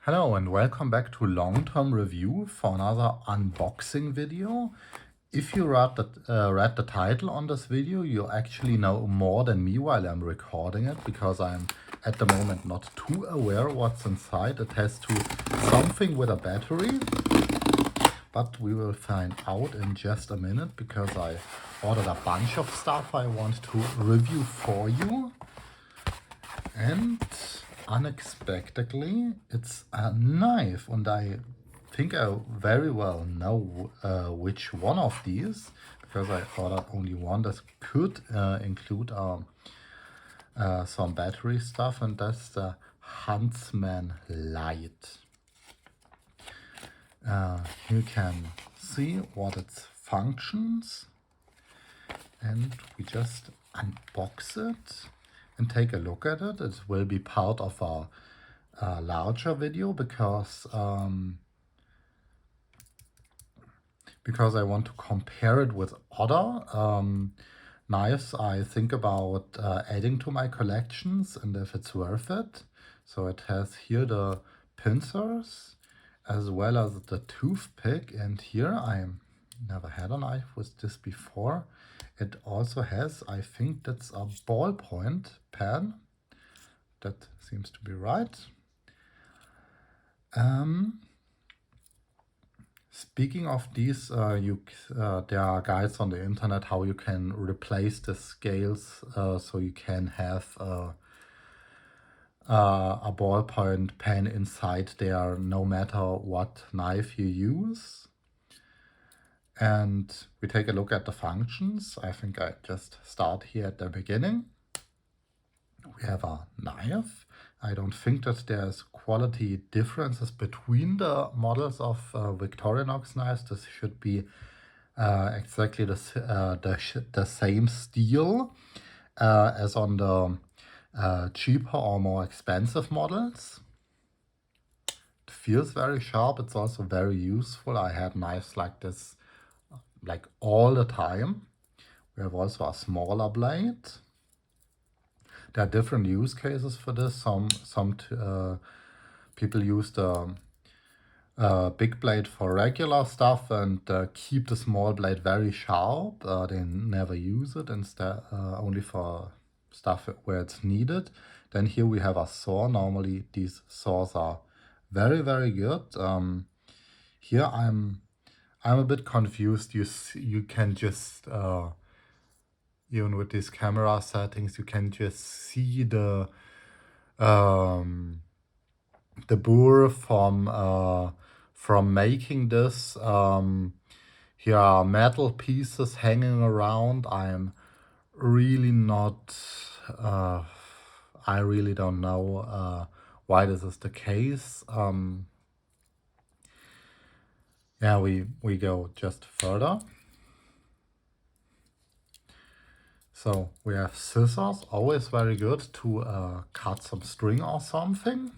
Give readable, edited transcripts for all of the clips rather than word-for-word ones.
Hello and welcome back to long-term review for another unboxing video. If you read the title on this video, you actually know more than me while I'm recording it, because I'm at the moment not too aware what's inside. It has something with a battery, but we will find out in just a minute, because I ordered a bunch of stuff I want to review for you. And unexpectedly, it's a knife, and I think I very well know which one of these, because I ordered only one that could include some battery stuff, and that's the Huntsman Lite. You can see what its functions, and we just unbox it and take a look at it. It will be part of a larger video, because I want to compare it with other knives I think about adding to my collections, and if it's worth it. So it has here the pincers as well as the toothpick, and here I never had a knife with this before. It also has, I think that's a ballpoint pen. That seems to be right. Speaking of these, there are guides on the internet how you can replace the scales, so you can have a ballpoint pen inside there no matter what knife you use. And we take a look at the functions. I think I just start here at the beginning. We have a knife. I don't think that there's quality differences between the models of Victorinox knives. This should be exactly the same steel as on the cheaper or more expensive models. It feels very sharp. It's also very useful. I had knives like this like all the time. We have also a smaller blade. There are different use cases for this. Some people use the big blade for regular stuff and keep the small blade very sharp. They never use it, instead only for stuff where it's needed. Then here we have a saw. Normally these saws are very, very good. Here I'm a bit confused. You can just even with these camera settings, you can just see the burr from making this. Here are metal pieces hanging around. I'm really not. I really don't know why this is the case. Yeah, we go just further. So we have scissors, always very good to cut some string or something.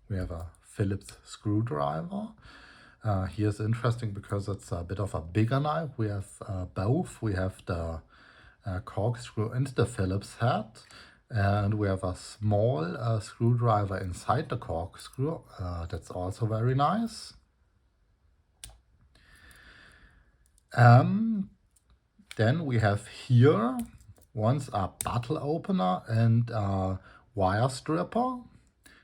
We have a Phillips screwdriver. Here's interesting because it's a bit of a bigger knife. We have both. We have the corkscrew and the Phillips head. And we have a small screwdriver inside the corkscrew. That's also very nice. Then we have here once a bottle opener and a wire stripper,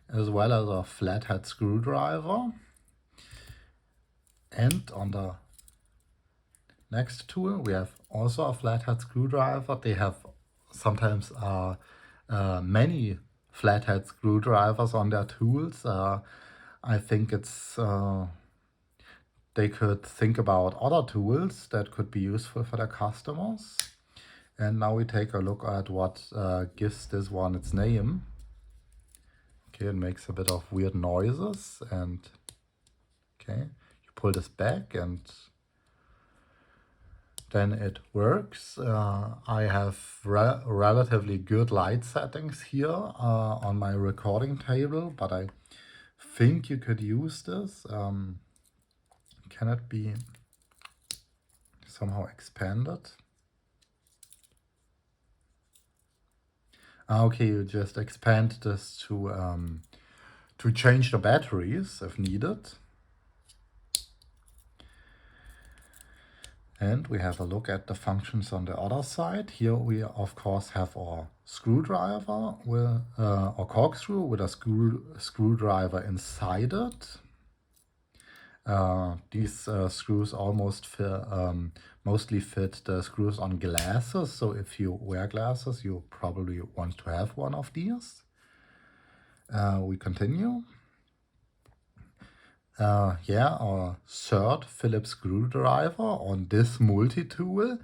as well as a flathead screwdriver. And on the next tool we have also a flathead screwdriver. They have sometimes many flathead screwdrivers on their tools. I think it's they could think about other tools that could be useful for their customers. And now we take a look at what gives this one its name. Okay, it makes a bit of weird noises, and okay, you pull this back and then it works. I have relatively good light settings here on my recording table, but I think you could use this. Can it be somehow expanded? Okay, you just expand this to to change the batteries if needed. And we have a look at the functions on the other side. Here we of course have our screwdriver with or corkscrew with a screwdriver inside it. These screws mostly fit the screws on glasses, so if you wear glasses you probably want to have one of these. We continue. Our third Phillips screwdriver on this multi-tool.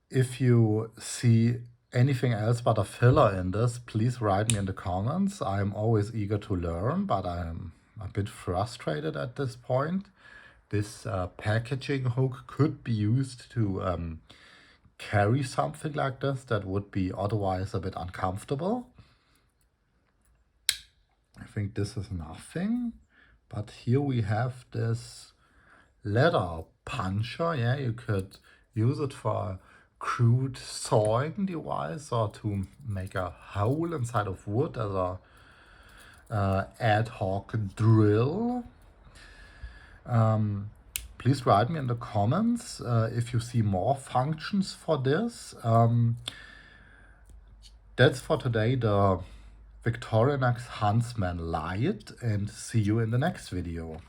If you see anything else but a filler in this, please write me in the comments. I'm always eager to learn, but I'm a bit frustrated at this point. This packaging hook could be used to carry something like this that would be otherwise a bit uncomfortable. I think this is nothing, but here we have this leather puncher. Yeah, you could use it for a crude sawing device or to make a hole inside of wood as a ad hoc drill. Please write me in the comments if you see more functions for this. That's for today, the Victorinox Huntsman Lite, and see you in the next video.